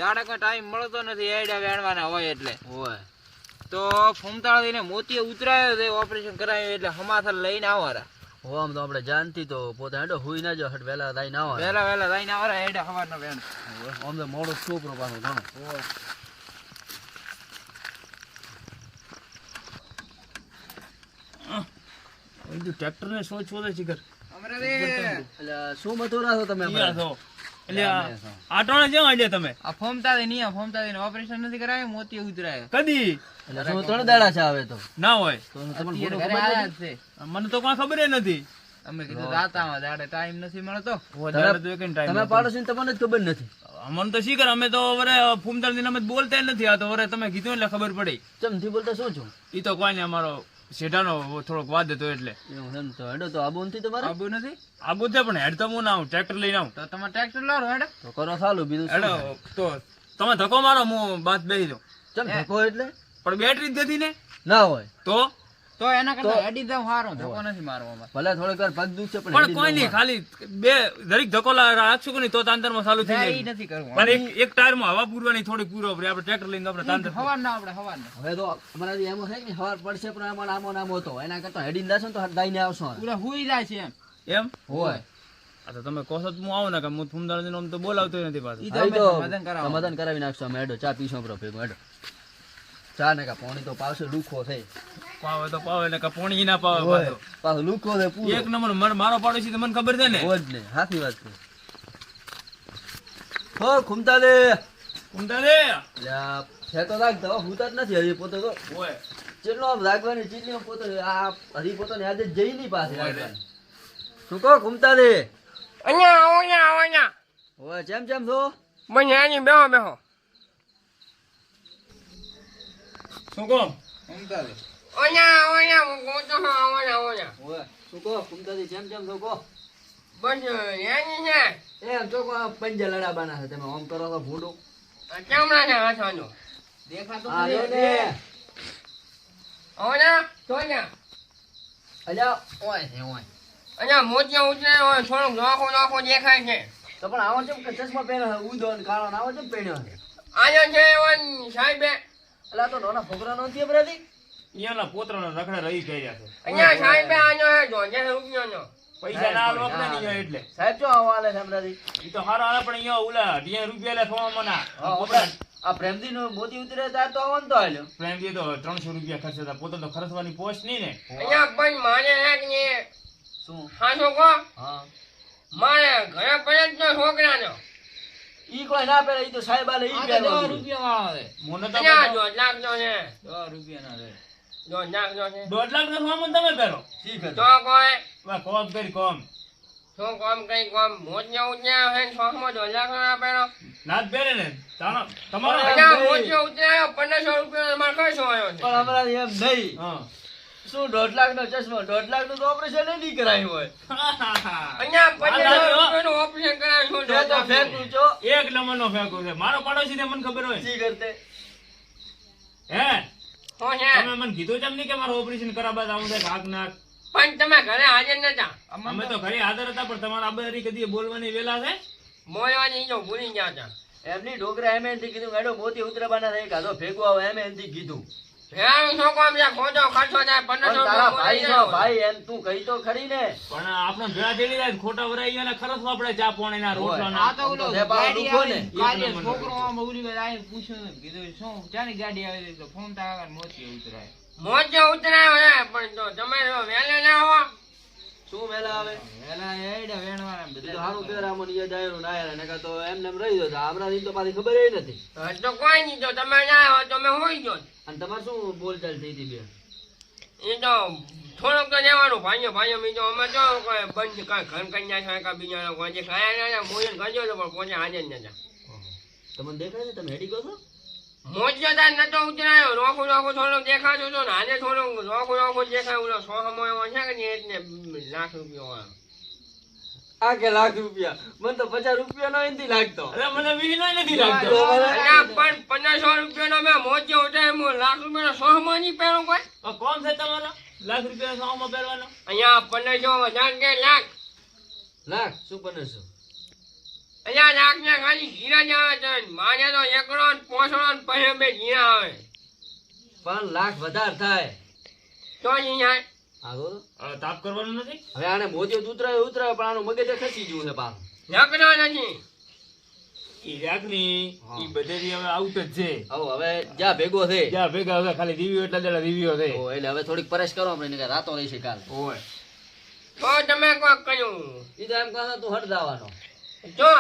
દાડા કોઈ ટાઈમ મળતો નથી એડા વેણવાના હોય એટલે હોય તો ફૂમતાળીને મોતીએ ઉતરાયો છે ઓપરેશન કરાયું એટલે હમાથર લઈને આવવાના આમ તો આપણે જાણતી તો પોતે હેડો હુઈ ના જો હટ વેલા દાઈ ના હોય વેલા લઈને આવવાના એડા હવારનો વેણ આમ તો મોડો છોકરો પાછો ઘણો ટ્રેક્ટર ને સોચ શોધે છે એટલે શું મથુરા છો તમે એટલે આટોણે જેમ આડ્યા તમે આ ફોમતાળી ઓપરેશન નથી કરાયું મોતીએ ઉતરાયો કદી એટલે શું 3 દાડા છે આવે તો ના હોય તો તમને ઘરે ખબર આયા જ છે મને તો કોઈ ખબર નથી અમે કીધું રાતામાં દાડે ટાઈમ નથી મળતો તમે પાડોશી તમને જ ખબર નથી મને તો શીખર અમે તો વરે ફૂમતાલ દિન અમે બોલતા નથી આ તો વરે તમે કીધું એટલે ખબર પડી ચમથી બોલતા શું છો ઈ તો કોઈ ને અમારો શેઠાનો થોડોક વાદ હતો એટલે એવું એમ તો હેડો તો આબુ નથી તમારે આબુ નથી આ બધે પણ હેડ તો હું ના આવું ટ્રેક્ટર લઈને આવું તો તમારે ટ્રેક્ટર લાવો હેડો તો કરો ચાલુ બીજું શું હેડો તો તમે ધક્કો મારો હું બાદ બેસી દઉં ચમ ધક્કો એટલે પણ બેટરી જ નથી ને ના હોય તો એના કરતા હેડી જાવ હારો ધક્કો નથી મારવામાં ભલે થોડીક વાર પગ દુખશે પણ કોઈ નહીં ખાલી બે દરેક ધક્કો રાખશું કે નહીં તો તાંતર માં ચાલુ થઈ એ જાય નથી કરવું પણ એક ટાયર માં હવા પૂરવાની થોડી પૂરો આપણે ટ્રેક્ટર લઈને આપણે તાંતર હવારના હવે તો અમારા જે એમ છે કે હવાર પડશે પણ આમાં આમ હતો એના કરતા હેડીને દાશો ને તો દાઈને આવશો પૂરા હુઈ જાય છે એમ એમ હોય આ તો તમે કહો છો તો હું આવું ને કે હું ફૂમદાળ આમ તો બોલાવતો નથી પાછો ઈ તો અમે સમાધાન કરાવી નાખશો અમે હેડો ચા પીશો આપણો ભેગો હેડો ચા ને કા પાણી તો પાવશે લુખો થઈ પાવે તો પાવે ને કે પોણી ના પાવે પાછો પાછો લુખો છે પૂરો એક નંબર મારો પાડોશી તો મને ખબર છે ને હોય જ ને સાચી વાત છે હો ઘૂમતા દે ફૂમદાળ રે લ્યા છે તો રાખ દવા ભૂતા જ નથી હજી પોતે તો ઓય ચેટલો આમ રાખવાની ચીટલી પોતે આ હરી પોતાની યાદ જ જઈ નહીં પાસે રાખવાની શું કહો ઘૂમતા દે અહીંયા હોય જેમ જેમ છો બન્યાની બેહો શું કહો ફોમતાળી અહીંયા હું ગોતો અહીંયા હોય શું કહો ઘૂમતા દે જેમ જેમ છો કહો બસ યાની છે એમ તો કો પંજા લડાબાના છે તમે આમ કરો તો ભૂડું કેમણા છે હાથવાનો દેખાતો આ રે નથી. ને ઓના તોના અલ્યા ઓય હે ઓય અહીંયા મોતિયા ઉતરે હોય થોડુંક નોખો દેખાય છે તો પણ આવો ચમ કે ચશ્મા પહેર્યો છે ઊંધો ને કાળો ને આવો ચમ પહેર્યો છે આયો છે એવન સાહેબે અલા તો નાના છોકરા નો નથી બરાદી અહીંયાના પોતરાના રખડા રહી ગયા છે અહીંયા સાહેબે આયો હે જો જે રૂપિયાનો પૈસા ના આલો આપણે નહીં એટલે સાહેબ જો આવો આલે છે બરાદી ઈ તો હારા હારા પણ અહીંયા ઓલા 10 રૂપિયા લે થોવા મના આ પ્રેમદી નો મોતી ઉતરે તાર તો આવન તો આલ્યો પ્રેમ દે તો 300 રૂપિયા ખર્ચતા પોતે તો ખર્ચવાની પોસ્ટ નહીં ને અહીંયા પણ મારે હે કે શું હાસો કો હા મારે ઘરે પડે જ છોકરાનો ઈ કોઈ ના પહેરે ઈ તો સાહેબ આલે ઈ આ તો પહેરો 10 રૂપિયા વાળો છે મને તો અહીંયા જો લાગનો છે 10 રૂપિયાનો છે જો લાગનો છે 1.5 લાખ નો સામાન તમે પહેરો ઠીક તો કોઈ વાહ કોમ કરી કોમ શું કામ કઈ કામ મોતિયા ઉતર્યા હે સોમાં જો લાગનો આપેલો ના જ પહેરે ને તમારો અહીંયા મોતિયા ઉતર્યા 1500 રૂપિયા મારે ખર્ચો આવ્યો છે પણ હમણાં એમ નહીં હા શું 1.5 લાખ નો ચશ્મો 1.5 લાખ નું તો ઓપરેશન નહીં કરાયું હોય અહીંયા 1500 રૂપિયાનું ઓપરેશન કરાવ્યું તે તો ફેંકું છો એક નંબર નો ફેંકો છે મારો પાડોશી ને મને ખબર હોય જી કરતે હે શું છે તમે મને કીધું છે એમ નહીં કે મારું ઓપરેશન કરાવવા આવું છે નાક નાક પણ તમે ઘરે હાજર નતા અમે તો ઘરે હાજર હતા પણ તમારા આબારી કદી બોલવાની વેલા છે મોલવાની જો ભૂલી ગયા હતા એમની ડોકરા એમ એનથી કીધું મેડમ મોતી ઉતરાબાના થઈ કાઢો ભેગું આવો એમ એનથી કીધું ભેળું શું કામ છે ખોટો ખર્ચો થાય પણ 1500 તારા ભાઈ છો રૂપિયા ભાઈ એમ તું કહી તો ખરી ને પણ આપણે ભેળા ચડી જાય ખોટા વરાઈ ગયા ને ખરસ આપણે ચા પાણી ના રોટલા આ ના તો ઓલો તો પાછો ગાડી દુખો ને. આવી કાલે એક નંબર છોકરો આમ ઉલી ગયો આવીને પૂછ્યું ને કીધું શું ચાની ગાડી આવી તો ફોમતા મોતી ઉતરાય મોજો ઉતરાયો છે પણ જો તમે જો વહેલે ના હો શું વેલા આવે વેલા એડા વેણવાના એ તો બધા હારું કેર આમ નિયા જાયરું ના યાર નકા તો એમને એમ રહી જતો આપણા ની તો પાછી ખબર ય નથી તો કોઈ નહીં જો તમે ના હો તો મેં હોઈ ગયો અને તમારે શું બોલચાલ થઈ હતી બે એ તો થોડોક તો લેવાનું ભાઈઓ બીજો અમે તો કોઈ બંધ કાંઈ ઘર કન્યા છે કાં બીજા કોઈ જે ખાયા ના મોજન કરજો તો પણ પોતે હાજર નતા તમને દેખાય છે તમે હેડી ગયો છો મોજો તાર નતો ઉતરાયો રોખું થોડુંક દેખાતો હતો ને આજે થોડુંક રોખું દેખાય ઓલો 100 સમય છે કે નહીં એટલે લાખ રૂપિયા વાળો આ કે લાખ રૂપિયા મને તો 50 રૂપિયા નો એનથી લાગતો અરે મને વીનો નથી લાગતો અલ્યા પણ 1500 રૂપિયાનો મેં મોજો ઉતરાયો હું લાખ રૂપિયાનો 100 સમય નહીં પહેરો કોઈ કોણ છે તમારો લાખ રૂપિયા સાવમાં પહેરવાનો અહીંયા 1500 વધારે કે લાખ લાખ શું 1500 અહીંયા નાકને ખાલી જીરા જ આવે છે માને તો એકડો ને પોસડો ને પછી બે જીરા આવે પણ લાખ વધારે થાય. તો અહીંયા હા તો તાપ કરવાનું નથી. હવે આને મોતિયો ઉતરાયો પણ આનું મગજ ખસી ગયું છે પાછું. એકડો નથી ઈ રાખની હા. ઈ બધેથી હવે આઉટ જ છે. હવે જ્યાં ભેગો છે જ્યાં ભેગા હવે ખાલી દીવીઓ એટલા જેટલા દીવીઓ છે. તો એટલે હવે થોડીક પરેશ કરો આપણે નહીંતર રાતો રહી છે કાલે. ઓય તો તમે કોક કર્યું ઈ તો એમ કહે તું હટ દાવાનો જો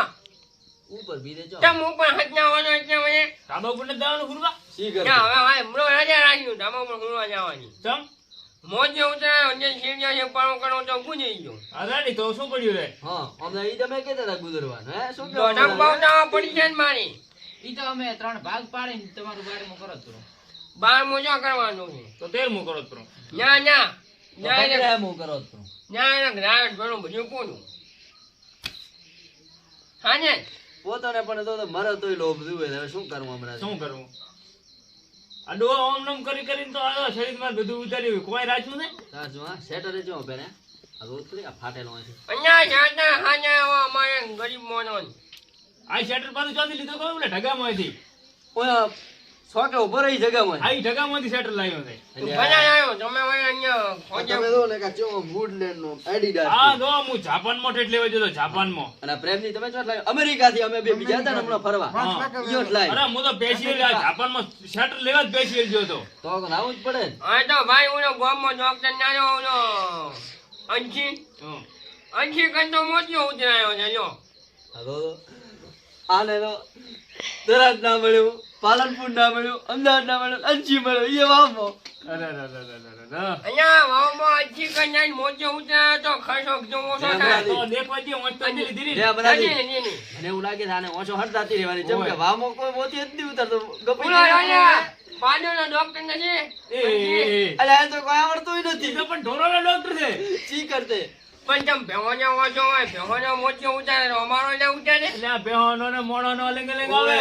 ઉપર બીજે જો તમ ઉપર હજનાવાનો એટલે મને તાબા ઉપર નથી દેવાનું ગુરુબા. સી કરે ના હવે ભાઈ હમણો રજા રાખ્યું ધાબા ઉપર હુંવા જવાની ચમ મોજે ઉતરાયો જે સીડિયા છે પાણો કરો તો ગુજી ગયો અરાડી તો શું પડ્યું રે? હા અમને ઈ તમે કહેતા હતા ગુજરવાનું હે શું તો ઢમ પાવતા પડી છે ને મારી ઈ તો અમે 3 ભાગ પાડીને તમારું 12મું કરો છો. બાર મોજો કરવાનું છે તો 13મું કરો જ પ્રો. ના ના ના કઈ એને રહ્યા હું કરો તો ના એને ગ્રાહક ઘણું બધું પૂરું હા ને પોતાને પણ તો મરે તોય લોભ જુએ હવે શું કરવું હમણાં શું કરવું? આ ડોહા ઓમ નમ કરી કરીને તો આ શરીરમાં બધું ઉતાર્યું કોઈ રાખ્યું ને. સાચું હા સેટરે જો પેને આ રોજ કરી આ ફાટેલો છે અહીંયા જાતા હાજા અમારે ગરીબ મોનો આ શટર પાછું ચોથી લીધો કોઈ ઓલે ઢગામાંથી. ઓય સોકે ઉભો રહી જગામાં આ ઈ ઢગામાંથી શટર લાવ્યો છે. બનાવ્યો તમે હવે અહીંયા ખોજે તમે જો ને કે ચો વુડલેન્ડ નો એડિડાસ આ જો હું જાપાનમાં ઠેઠ લેવા જતો જાપાનમાં. અને પ્રેમની તમે ચોટ લાવ્યો અમેરિકા થી અમે બે બીજા હતા ને હમણાં ફરવા હા. ઈયો જ લાવ્યો અરે હું તો પેશિયલ આ જાપાનમાં શટર લેવા જ પેશિયલ ગયો તો. તો લાવવું જ પડે ને હા તો ભાઈ ઓલો ગામમાં ડોક્ટર નાનો ઓલો અંશી હં. અંશી કંતો મોતિયો ઉતરાયો છે જો હવે આને તો તરત ના મળ્યું પાલનપુર ના મળ્યું અમદાવાદ ના મળ્યું અંચી મળ્યું એ વામો અરે અરે અરે અરે અરે. અહીંયા વાવમાં અંશી કન્યા મોતિયો ઉતરાયો તો ખર્ચો જો ઓછો થાય તો દેખવા દે વાંચતો જ લીધી લે ને. આ બધા નહીં, નહીં, નહીં. મને એવું લાગે છે આને ઓછો હટતાતી રહેવાની જેમ કે ઓય. વામો કોઈ મોતી જ નહીં ઉતરતો ગપી ઓલો અહીંયા પાડોનો ડોક્ટર નથી એ, એ, એ. અલે આ તો કોઈ આવડતું ઈ નથી તો પણ ઢોરોનો ડોક્ટર છે. ચી કરતે પણ તમે ભેહોને ઓછો હોય ભેહોનો મોતિયો ઉતારે તો અમારો ને ઉતારે એટલે આ બેહોનો ને મોણોનો અલગ અલગ આવે.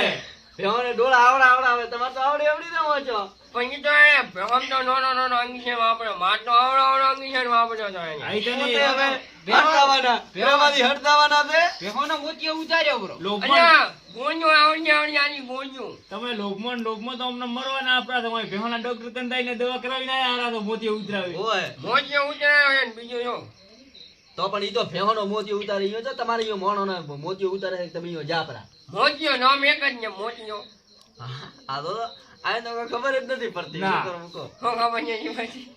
ભેવાને ડોળા આવડે તમારે તો આવડી ના વાંચો પછી તો એ ભેહોમ તો નાનો અંગી છે વાપરો માર તો આવડો અંગી છે વાપરો તો એને. આઈ તો પોતે નહીં. હવે હટતાવાના ભેવામાંથી હટતાવાના છે ભેહોનો મોતિયો ઉતાર્યો બરો. લોભમાં અહીંયા ગોંજો આવડી આની ગોંજો તમે લોભમાં ને લોભમાં તો અમને મરવાના આપડા તમારે બેહોના ડોક્ટર કંદાઈને દવા કરાવીને આયા હારા તો મોતી ઉતરાવી. ઓય મોતિયો ઉતાર્યો છે ને બીજું જો તો પણ ઈ તો ભેવાનો મોતી ઉતારી યો છે તમારે યો મોણોનો મોતી ઉતારે છે તમે યો જાપરા મોતિયો નામ એક જ ને મોતિયો આ તો આ તો કોઈ ખબર જ નથી પડતી ના. શું કરું મૂકો હું ખબર નહીં પછી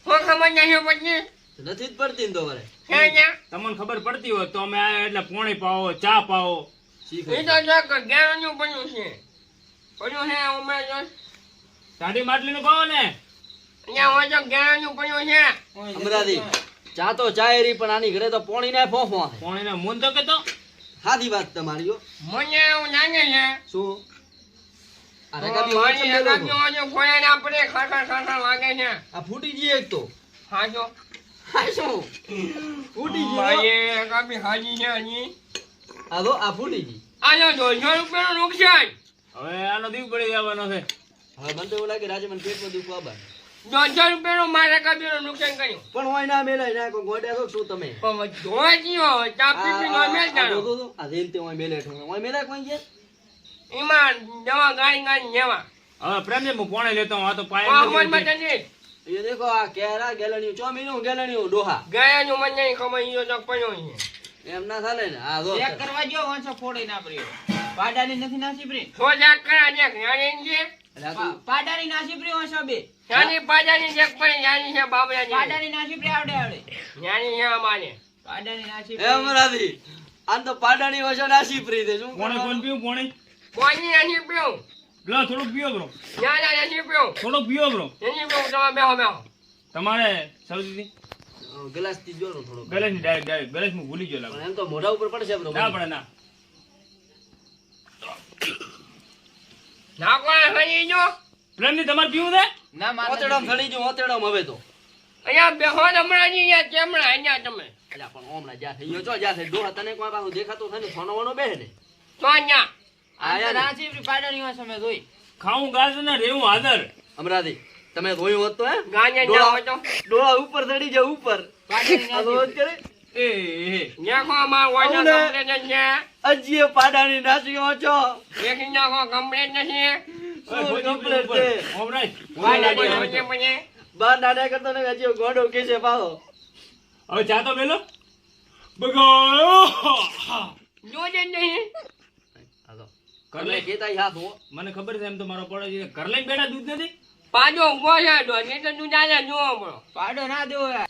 હું ખબર નહીં પછી નથી જ પડતી ને તો વરે ક્યાં ક્યાં તમને ખબર પડતી હોય તો અમે આયા એટલે પોણી પાવો ચા પાવો. શીખ એ તો જો કે જ્ઞાનનું બન્યું છે બન્યું છે ઉમેર જો ટાઢી માટલીનું પાવો ને. અહીંયા હોય તો જ્ઞાનનું બન્યું છે અમરાદી ચા તો ચાય રી પણ આની ઘરે તો પોણી ના ફોફો છે પોણીને મૂન તો કેતો. સાદી વાત તમારી યો મને એવું લાગે છે શું આ તો રકાબી મારી વાંચન એકાબી વાંચન ખોયાને આપણે ખાખા વાગે છે આ ફૂટી ગઈ એક તો હા જો આ શું ફૂટી ગઈ મારી એકાબી હાજી છે હજી આ તો આ ફૂટી ગઈ આ જો 200 રૂપિયાનું નુકસાન હવે આનો દીવ પડી જવાનો છે. હવે મને તો એવું લાગે રાજે મને પેટમાં દુખવા આબા 200 રૂપિયાનું મારે એકાબીનું નુકસાન કર્યું પણ હોય ના મેલાય ના કોઈ ગોડ્યા છો શું તમે પણ ધોવા જીવો ચા પીપી નો મેલ જાણો આ રેલ તે હોય મેલે ઠું હોય મેલા કોઈ છે એમાં દવા ગાડી જેવા હવે પ્રેમજી હું પોણે લેતો હું. આ તો અમર પાયા માટે નહીં એ દેખો આ કેરા ગેલણીઓ ચોમીનું ગેલણીઓ ડોહા ગયાનું મને નહીં ખબર ઈયો તો પડ્યો છે એમ ના ચાલે ને આ જો ચેક કરવા જો વાંચો ફોડી ના પડ્યો. પાડાની નથી નાસી પ્રી. તો જાક કરા દેખ યાની છે એટલે આ તું પાડાની નાસી પ્રી વાંચો બે. યાની પાજાની દેખ પણ યાની છે બાબરાની પાડાની નાસી પ્રી આવડે આવડે. યાની છે અમારે પાડાની નાસી એ પ્રી. અમરાદી આમ તો પાડાની વસો નાસી ફ્રી દે શું પોણે કોણ કરવાનું? પીવું પોણે? કોની યાની પીવું લો થોડુંક પીવો બ્રો. યાના યાની પીવું થોડુંક પીવો બ્રો. યાની પીવું તમે બેહો બેહો તમારે સૌથી ગ્લાસ થી જોરો થોડો ગલેશ ની ડાયરેક્ટ ગલેશ હું ભૂલી ગયો પણ લાગે. એમ તો મોઢા ઉપર પડશે બ્રો ના પડે ના. ના કોણ હરી જો પ્રેમજી તમારે પીવું છે? ના મારે ઓતેડામ નથી. થડી જો ઓતેડામ હવે તો અહીંયા બેહો હમણાં ની યા કેમણા અહીંયા તમે અલ્યા પણ ઓમના જા થઈ ગયો છો જા થઈ ડોહા તને કોઈ પાછું દેખાતો થાય ને ફોનો વોનો બેહે ને તો અહીંયા આયા ને નાસી પ્રી પાડાની વાંચો મેં જોઈ. ખાવું ગાસ ને રેવું હાજર. અમરાદી તમે રોયું હોત તો હે ગાંજે ડોળા- જાઓ તો ડોળા ઉપર ચડી જાવ ઉપર પાડાની આ તો નાસી જ કરે નાખો અમાર વાંચો આવું ને. કમ્પ્લેટ જ છે હજી એ પાડાની નાસીઓ છો દેખી નાખો કમ્પ્લેટ નથી શું કમ્પ્લેટ છે ઓમરાજ પછી બાર નાના કરતો ને હજી ગોડો કે છે પાછો હવે ચા તો મેલો બગાડો જોજે નહીં હાલો કર એટલે લે. કેતા હાથ હો મને ખબર છે એમ તો મારો પડોશી ઘર લઈને બેઠા દૂધ નથી પાજો ઉભો છે તો એટલે તું જાજે જુઓ બરો પાડો ના દેવો યાર.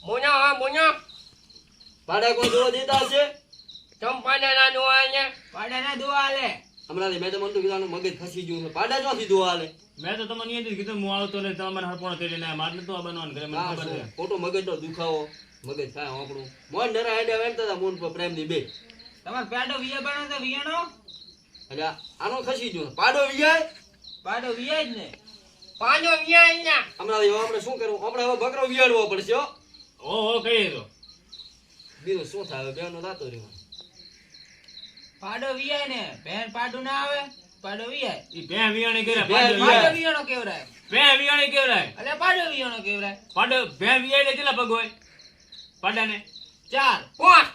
બોનો હા બોનો પાડા કોઈ જોવા દેતા હશે ચંપાને ના જોવા છે પાડા ના દેવા આલે. હમણાં મેં તો મને તો કીધું આનું મગજ ફસી ગયું છે પાડા ચોથી દોવા હાલે મેં તો તમને અહીંયા જ કીધું હું આવતો ને તમારે હરપણો કરી લઈને મારે તો આ બનવાનું કરે મને હા, ખબર છે ખોટો મગજનો દુખાવો મગજ થાય આપણું મોન ડરા હેડે વેણતા હતા મોન પર પ્રેમની બે તમારે પેડો વિયા બનો તો વિયાનો એટલે આનો ખસી ગયો પાડો વિજાય પાડો વિયા જ ને. પાજો વ્યા અહીંયા હમણાં હવે આપણે શું કરવું આપણે હવે બકરો વિયાડવો પડશે હો ઓહો કહીએ તો બીજું શું થાય હવે બેનો થતો રહ્યો પાડો વિયાય ને ભેણ પાડું ના આવે પાડો વિયાય. ઈ ભે વિયાણી કર્યા ભે પાડો પાડો વિયાય. વિયાણો કેવરાય. ભે વિયાણી કેવરાય એટલે પાડો વિયાણો કેવરાય. પાડો ભે વિયાઈને કેટલા પગ હોય પાડાને 4 કોણ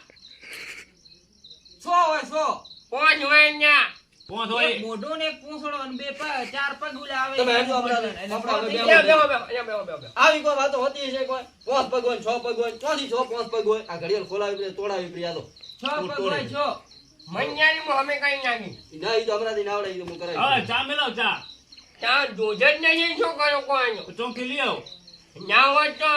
100 હોય 100. કોણ હોય અહીંયા પોંચ હોય એક મોઢું ને એક પૂંછડો અને બે પગ, 4 પગ ઉલા આવે. તમે હેડો આપણે એટલે આપણે થઈ બે જાય. બેહો બેહો બેહો બેહો બેહો આવી કોઈ વાતો હોતી છે કોઈ 5 પગ હોય 6 પગ હોય ચોથી 6 5 પગ હોય આ ઘડિયાળ ખોલાવી પડે તોડાવી પડે આલો 6 પગ હોય 6. મંજારીમાં અમે કઈ નાખી ના ઈ તો હમણાંથી ના આવડે ઈ તો હું હવે કરાવી ચા મેલાવ ચા ત્યાં દૂધ જ નહીં શું કરો કોણ ચોંકી લઈ આવો ના હોય તો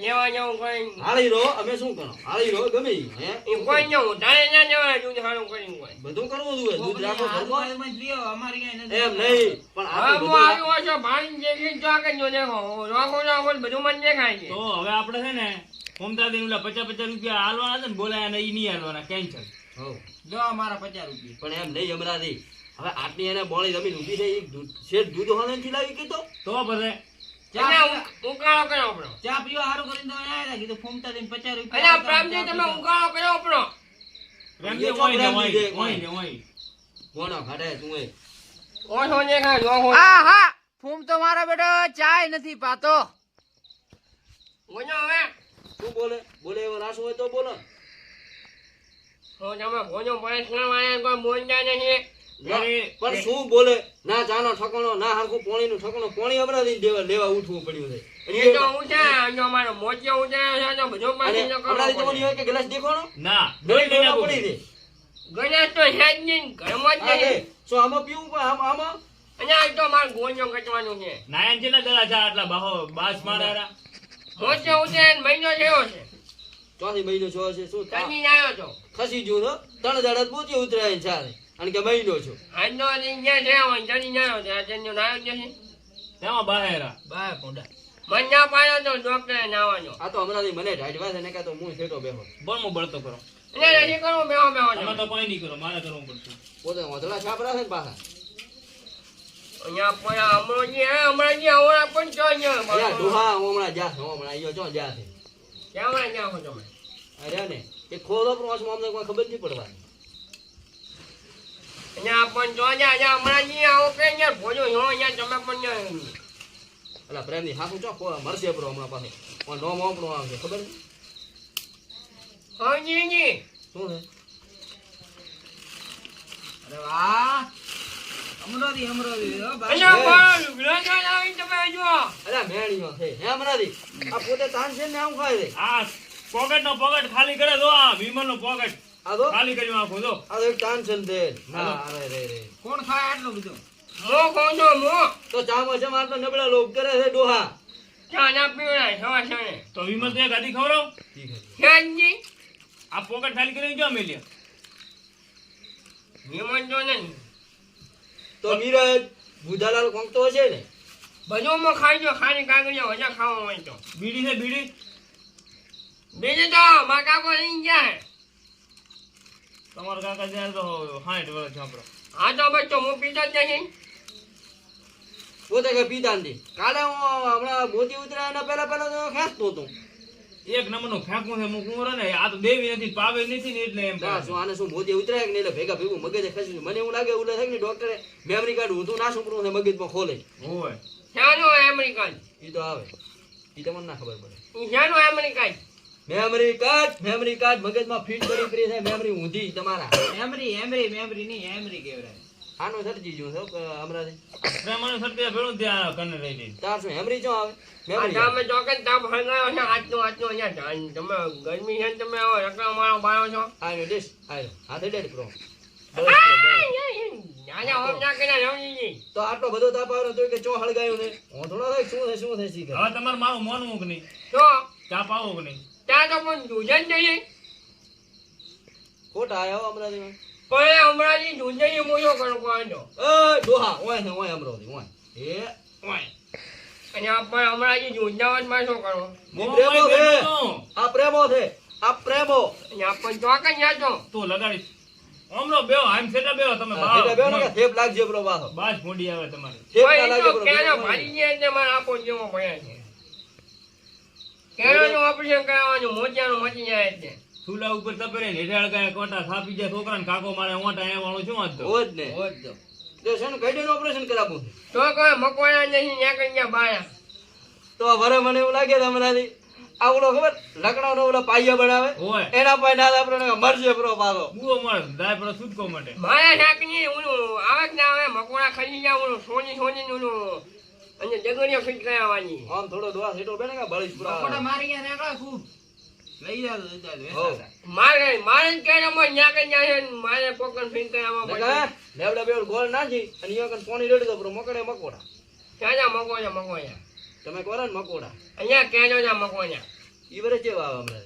લેવા જવું કોઈ હાળી રહો અમે શું કરો હાળી રહો ગમે ઈ, હે એ કોઈ ન ઉધારે ના જવાય દૂધ સારું કરીને કોઈ બધું કરવું જોઈએ દૂધ કોકની રાખો ઘરમાં હાથમાં જ લ્યો, અમારે ક્યાંય નથી. એમ નહીં પણ હવે આપણે હું આવ્યો છો ભાઈ જેટલી જ ચાક જ દેખો રોકો રોકો બધું મને દેખાય છે તો હવે આપણે છે ને કોમતાદી ઓલા 50 રૂપિયા હાલવાના છે ને બોલાયા ને ઈ નહીં હાલવાના કેન્સલ હઉ. જો અમારા 50 રૂપિયા. પણ એમ નહીં હમણાંથી હવે આટલી એને બોળી જમીન ઊભી થઈ એક શેઠ દૂધ હોને લાવી કીધો તો પછી ચા એટલે પીવા- ઉકાળો કર્યો આપણો ચા પીવા હારું કરીને તો અહીંયા આવ્યા. કીધું ફૂમતા દઈને 50 એટલે રૂપિયા પ્રામજી તમે ઉકાળો કર્યો આપણો પ્રેમજી એ તો ઓય ને પ્રેમજી ઓય, દે, ઓય ને ઓય. કોનો ખાડે તું એ ઓછો દેખાય નો હોય હા હા ફૂમ તો મારા બેટો ચાય નથી પાતો. બોલો હવે શું બોલે બોલે એવો રાસ હોય તો બોલો હું તમે ભોજો પ્રશ્ન વાળા કોઈ બોલતા નથી પણ શું બોલે ના ચાનો ઠકાણો ના હરખું પોણીનું ઠકાણો પોણી હમણાંથી દેવા લેવા ઉઠવું પડ્યું છે એ તો ઊંચા જો મારો મોતિયો ઊંચા છે તો બધો અને પાછી ન હમણાંથી કરવો તમને હોય કે ગ્લાસ દેખાણો ના ડોલ ડોલ લઈને ડોલ આપો. પડી દે ગણેશ તો છે જ નહીં ઘરમાં જ હા, નહીં એ. શું આમાં પીવું પણ આમાં અને આ તો મારે ગોળીઓ કચવાનું છે નાયન જેટલા દડા ચા આટલા બાહો બાસ મારા મોતિયો ઊંચા મહિનો થયો છે ચોથી મહિનો છો છે શું તની આવ્યો તો ખસી ગયું તો 3 દાડા પોતી ઉતરાય છે ચાલે અને કે મહિનો છો આજનો દિન જે છે હું તની આવ્યો છે આજે નાયો જ નથી તેમાં બહારા બાય પોડા. મને ના પાડ્યો તો ડોક્ટરે નાવાનો આ તો હમણાંથી મને ઢાઢવા છે ને કાં તો હું છેટો બેહો બળમું બળતો કરો એટલે નથી કરવું બેહો બેહો તમે તો કોઈ નહીં કરો મારે કરવું પડશે પોતે વાંધળા છાપરા છે ને પાછા અહીંયા પણ હમણાં જે આવડા પણ ચો અલ્યા ડોહા હું હમણાં જા હું હમણાં આયો ચો જા છે ક્યાં જાઓ તમે અરે ને એ ખોલો પણ વાંચમાં અમને કોઈ ખબર નથી પડવાની અહીંયા પણ જો જા હમણાં જે આવો કે અહીંયા ભોજો હો અહીંયા તમે પણ અલા પ્રેમની હાસુ ચો મરશે બરો હમણાં પાસે પણ નો મોપણો આવશે ખબર છે હાજી જી શું છે અરે વાહ અમરોદી હો બાય. અહીંયા પણ લુગડા લાવી તમે જો અલ્યા મેણીઓ છે હે હમણાંથી આ પોતે તાન છે ને આમ ખાય છે આ પોકેટ નો પોકેટ ખાલી કરે દો આ વિમલ નો પોકેટ આ તો ખાલી કર્યું આખો જો આ તો એક તાન છે ને તે ના અરે રે રે કોણ ખાય આટલું બધું? મો કહું છું મો તો ચામાં છે આટલો નબળા લોક કરે છે ડોહા ચા ના પીવડાય સવા સણે તો વિમલ તો એક ગાડી ખવડાવ ક્યાંજી આ પોકેટ ખાલી કરીને જો મેલ્યા વિમન જો નહીં તો નીરજ બુધાલાલ કોંક તો હશે ને બધું માં ખાઈ જો ખાલી કાગળિયો હજા ખાવા હોય તો બીડી છે બીડી બીજું તો મારા કાકો લઈ જાય તમારો કાકા જાય તો 60 વર્ષ આપણો હા તો બચ્ચો હું પીતો જ નહીં પોતે કે પીતા નથી કાલે હું હમણાં મોતી ઉતરાય એના પહેલા તો ખેંચતો હતો એક નંબરનું ફેંકવું છે હું કુંવરો ને આ તો દેવી નથી પાવે નથી ને એટલે એમ ના શું આને શું મોતી ઉતરાય કે નહીં એટલે ભેગા ભેગું મગજે ખસી ગયું. મને એવું લાગે એવું થાય કે ડોક્ટરે મેમરી કાર્ડ ઊંધું ના છોકરું ને મગજમાં ખોલે હોય શાનો અમેરિકન એ તો આવે એ તમને ના ખબર પડે શાનો અમેરિકન મેમરી કાર્ડ મગજમાં ફીટ કરી પડી છે મેમરી ઊંધી તમારા મેમરી નહીં એમરી કહેવાય. આનો સરજી જો છો અમરાથી પ્રેમાનું સત્ય ભેળું ત્યાં કને રહી ગઈ. 400 હેમરી ચો આવે આ મેમરી તમે ચોકે તાપ હળગાયો છે આજનો અહીંયા ધાન. તમે ગરમી છે ને તમે આવો રકડા મારો બાળો છો. આનો ડિશ આયો હાથે ડેડ પ્રો આજા હોમ ના કર્યા રમજીજી. તો આટલો બધો તાપ આવ્યો તો કે ચો હળગાયું ને હું થોડો થાય શું થાય શીખે હવે તમારે મારું મોનવું કે નહીં? તો ચા પાવો કે નહીં? ત્યાં તો પણ દૂધન જઈએ. ખોટા આયો અમરાથી પણ હમણાંથી દૂધની મોજો કરો કોણ એ ડોહા ઓય અમરોથી ઓય એ ઓય અને આપણે હમણાંથી દૂધનાવતમાં શું કરો? મોં પ્રેમો ભાઈ છે. બેઠો. આ પ્રેમો છે આ પ્રેમો અને આપણે ચોકે ન્યા છો. તું લગાડીશ. ઓમરો બેહો, આમ સેટા બેહો તમે એટલે બેનો કે બાવ. થેપ લાગજે બ્રો પાછો બાજ ફૂંડી આવે તમારી. થેપ ના પણ એ લાગજે તો બ્રો કેનો ભારી ગયા એટલે મારે આપો જેવો પડ્યા છે. કેનોનું ઓપરેશન કરાવવાનું મોતિયાનું મચી જાય એટલે. ચૂલા ઉપર તપેરે ને હેઠળ ગયા કોટા થાપી જાય છોકરાને કાકો મારે ઓટા એ વાળું શું હતું? હોજ ને તો શેનું ગાડીનું ઓપરેશન કરાવવું છે? તો કોઈ મકવાના નહીં ન્યા કઈ ગયા બાયા. તો વરે મને એવું લાગે છે હમણાંથી આ ઓલો ખબર લકડાનો ઓલો પાયા બનાવે ઓય એના પાસે ના આપણે મરજે બ્રો પાછો બુઓ માર દાય પર છૂટકો માટે. મારા શાકની ઓલું આવે કે ના આવે મકવાના ખાલી જાય ઓલું સોની ઓલું અને ડગરીઓ ફિટ કરાવવાની. આમ થોડો દોવા સીટો બેને કે બળીશ પકોડા પુરા મારી ગયા રેકડા ખૂબ. લઈ જાજો, લઈ જાજો, હો. વેચાતા. મારે જ કહેવામાં ન્યા કઈ જાય છે ને મારે પોકન ફિટ કરાવવા પડે. લેવડા બેવડ ગોળ નાખી અને અહીંયા કન પાણી રેડી દો બ્રો મકડે મકોડા ક્યાં મકવાના તમે કરો ને મકોડા અહીંયા ક્યાં જા મકવાના. ઈ બરે કેવા આવે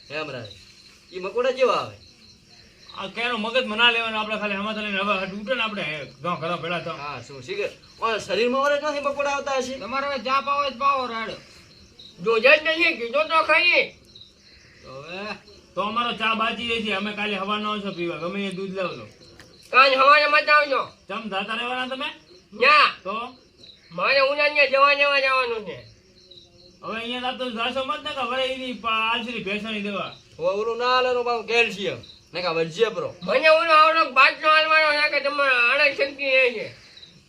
હમણાં ઈ મકોડા કેવા આવે આ કેનો મગજ મના લેવાનો આપણે ખાલી હમાતા લઈને હવે હટ ઉઠે ને આપણે ગાં ઘરા ભેળા થા. હા શું શીખે ઓય શરીરમાં વરે નથી મકોડા આવતા હશે તમારે હવે ચા પાવો હોય તો પાવો રાડો. જોજે જ નહીં કીધું તો ખાઈએ. તો હવે તો અમારો ચા બાજી રહી છે. અમે કાલે હવાનો આવશો પીવા ગમે એ દૂધ લાવજો. કાંઈ હવારે મચાવજો. ચમ દાતા રહેવાના તમે? ન્યા તો મારે ઉનાળે જવા જવાનું છે. હવે અહીંયા તો જાશો મત ને કે વરે એની આલસીની ભેંસની દવા. હવે ઓલું ના હાલે પાછું કેલ્શિયમ ને કા વજે બ્રો મને ઓલો આવડો બાટલો હાલવાનો છે કે તમારે આડે શક્તિ રહે છે.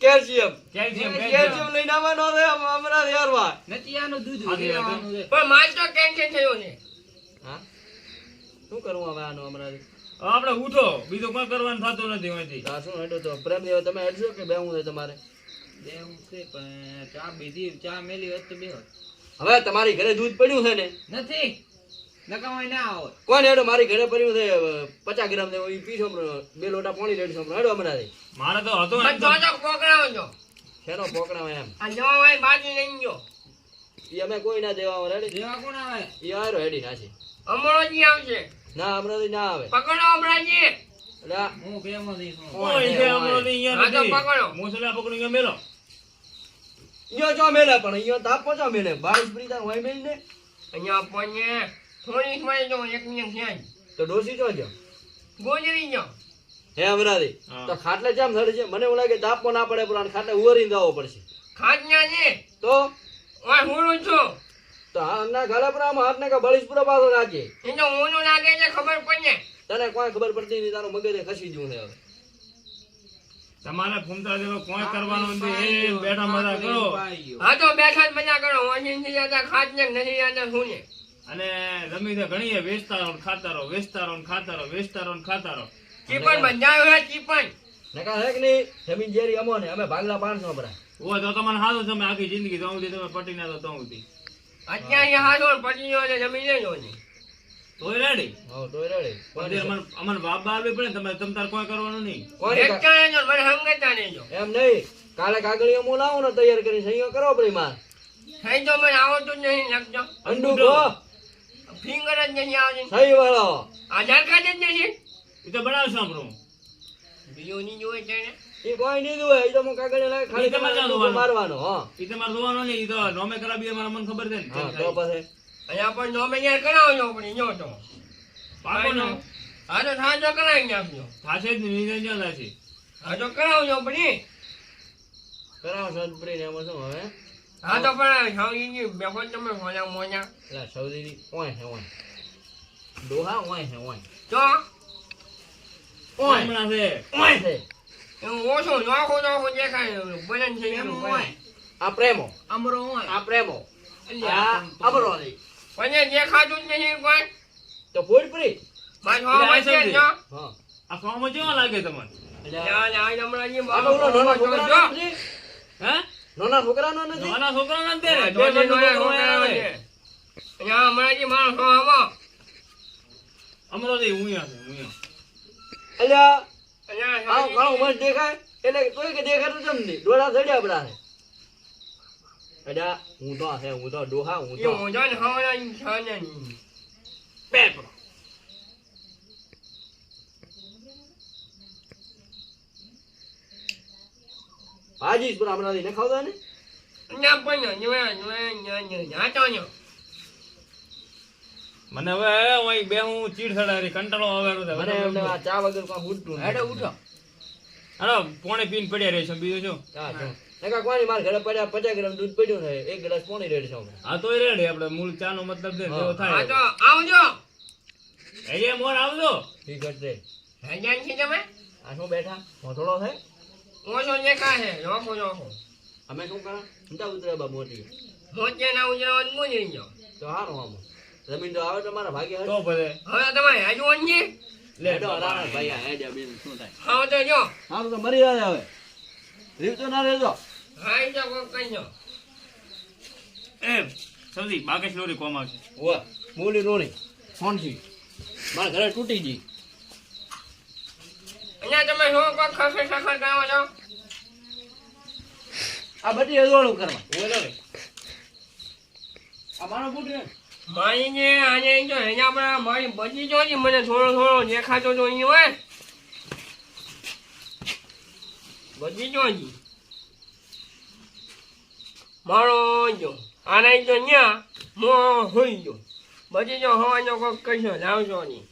કેલ્શિયમ કેલ્શિયમ કેલ્શિયમ લઈને આવવાનો છે હમણાં યારવા નથી આનું દૂધ આ દે, પીવાનું છે. પણ મારે તો ટેન્શન થયું છે. હા શું કરવું હવે આનું હમણાં આપણે ઉઠો, બીજું કોઈ કરવાનું થતું નથી અહીંથી. આ શું હેડો તો પ્રેમ દેવા તમે હેડશો કે બેહું છે તમારે દેવું છે પણ ચા બીજી ચા મેલી હોત તો બેહોત. હવે તમારી ઘરે દૂધ પડ્યું છે ને નથી નકામાય ના આવો. કોણ હેડો મારી ઘરે પડ્યું છે 50 ગ્રામ દેવો ઈ પીશો બે લોટા પાણી રેડશો હેડો હમણાં મારે તો હતો ને પણ તો તો પકડાવજો. શેનો પોકણા એમ આ જવા વાળી બાજુ લઈ ગયો. ઈ અમે કોઈ ના દેવા રેડી દેવા કોણ આવે? ઈ આરો હેડી નાસી અમરોજી આવશે. ના હમણાં ના આવે પકડો અમરાજી. એટલે આ હું બેમાં દઈશ હું. ઓય છે હમણાં અહીંયા હા તો નથી. પકડો. મોસલા પકડી અહીંયા મેલો. ઈયો ચો મેલે પણ ઈયો તાપ પચો મેલે 22 પ્રીતા હોય મેલ ને અહીંયા આપણને થોડી સમય જો એક મિનિટ થયા જ. તો ડોસી ચો જો ગોજરી ગયો. હે હમણાં હા. તો ખાટલે જામ થડે છે મને એવું લાગે તાપ ના પડે પણ ખાટલે ઉવરીને જવો પડશે ખાટના છે. તો ઓય હું છું. તો હા ના ગાલા પર આમ હાથ ને કા બળીશ પૂરો પાછો નાખે એ તો ઊનું લાગે છે ખબર પડે. તને કોઈ ખબર પડતી નહીં તારું મગજે ખસી ગયું છે હવે તમારે ફૂમતા જેવો કોઈ કરવાનું નથી. એ બેઠા મજા કરો. હા તો બેઠા જ મજા કરો. વાંચી નથી જતા ખાટ ને નથી જતા શું ને. અને રમી તો ઘણી વેચતા રહો ને ખાતા રહો, વેચતા રહો ને ખાતા રહો, વેચતા રહો ને ખાતા રહો. ચીપણ બંધાયો છે ચીપણ. નકા હે કે નહીં જમીન જેરી અમો ને અમે ભાગલા 500 ભરા ઓ તો તમને હાથો તમે આખી જિંદગી તો સુધી તમે પટી ના તો સુધી અત્યારે હાથો પડી ગયો છે જમી લેજો ને. તોય રેડી. હો તો રેડી અમને બાપ બારવી પડે ને તમે તમ તાર કોઈ કરવાનું નહીં. કોઈ એકતા રહેજો ને મને હંગતા રહેજો. એમ નહીં કાલે કાગળિયો હું લાવું ને તૈયાર કરી સહીઓ કરો પડી માર થઈ તો મને આવડતું જ નહીં લખજો. અંડુ ગો ફિંગર જ નહીં આવતી. સહી વાળો આધાર કાર્ડ જ નહીં. એ તો બનાવશો આપણું. બીજું નહીં જોવે છે ને. એ કોઈ નહીં દુએ એ તો હું કાગળિયો લાવી ખાલી ઈ તમારે તમારે જોવાનું. મારવાનો હા એ તમારે જોવાનું નહીં. એ તો નોમે કરાવી અમારા મને ખબર છે ને હા કેમ તો થાય. પછી અહીંયા પણ નોમે યાર કરાવજો પણ જો તો. પાકો ને હા તો થાજો કરાવી નાખજો. થાશે જ નહીં. નિરંજન થશે. હા તો કરાવજો પણ. કરાવો સંતપ્રી ને એમાં શું હવે હા તો પણ સાવજી બેઠો તમે મોજા મોજા. એટલે સૌદી ઓય હે ઓય ડોહા ઓય હે ઓય તો ઓય હમણાં છે. ઓય છે એવું ઓછું નોખો દેખાય બનન છે એમ એનું હોય. આ પ્રેમો અમરો હોય. આ પ્રેમો અલ્યા, આ અમરો નહીં પછી દેખાતું જ નહીં કોઈ તો ફૂટ પડી મારે એટલે આ છે સમજી. જો હા આ ફોર્મમાં કેવા લાગે તમને આ હમણાં આ તો ઓલો નાના છોકરાનો નથી? હે નાના છોકરાનો નથી? નાના છોકરાના જ દે ને. બે નાના છોકરા છોકરાના આવે. છે અહીંયા હમણાં જે માણસો આવો અમરોથી ઉંયા છે ઉંયા. અલ્યા અહીંયા આમ ઘણું મસ્ત દેખાય એટલે કોઈ કે દેખાતું કેમ નહીં ડોળા થડ્યા બધાને અલ્યા હું તો હે હું તો ડોહા હું એ તો મોજા ને હવાના ઇન્સાન ને પેટ ભાજી પણ હમણાં ને ખાવતા ને ના પણ જાતો ને મને હવે ઓય બે હું ચીડ સડારી કંટાળો આવેલો છે. મને એમને આ ચા વગર કોઈ ઉઠતું હેડો ઉઠો હાલો પોણે પીને પડ્યા રહેશે બીજું શું. હા જો નકા કોની માર ઘરે પડ્યા 50 ગ્રામ દૂધ પડ્યું ને 1 ગ્લાસ પાણી રેડી છે અમે આ તોય રેડી આપણે મૂળ ચા નો મતલબ છે જેવો આ થાય. તો આવજો એ મોર આવજો. ઠીક છે હજાન છે તમે આ શું બેઠા મોથોડો છે ઓછો દેખા છે જોખો જોખો અમે શું કરા ઊંચા ઉતરે બા મોટી મોજે ના ઉજરવા મૂજી ગયો તો હારું આમ જમીન તો આવે તો મારા ભાગે તો ભલે હવે તમારે હજુ અંજી લેડો હરાણા ભાઈ આ હેડ્યા બેન શું થાય હવે તો જો હારું તો મરી જાય હવે રીવ તો ના રહેજો હાઈ તો કોક કહીજો એ સૌથી બાકેશ લોરી કોમ આવશે. ઓવા મૂલી રોણી ફોનથી મારા ઘરે તૂટી ગઈ અહીંયા તમે શું કોક ખસે સખર ગાવો છો આ બધી અજવાળું કરવા ઓલો રે. આ મારો ફૂટ રે મારી જે આજે જો અહીંયા પણ મારી બચી જો ને મને થોડો થોડો દેખાતો તો અહીં હોય બચી જો જી મારો જો આને જો ન્યા મો હોઈ જો બચી જો હવાનો કોક કશો લાવજો નહીં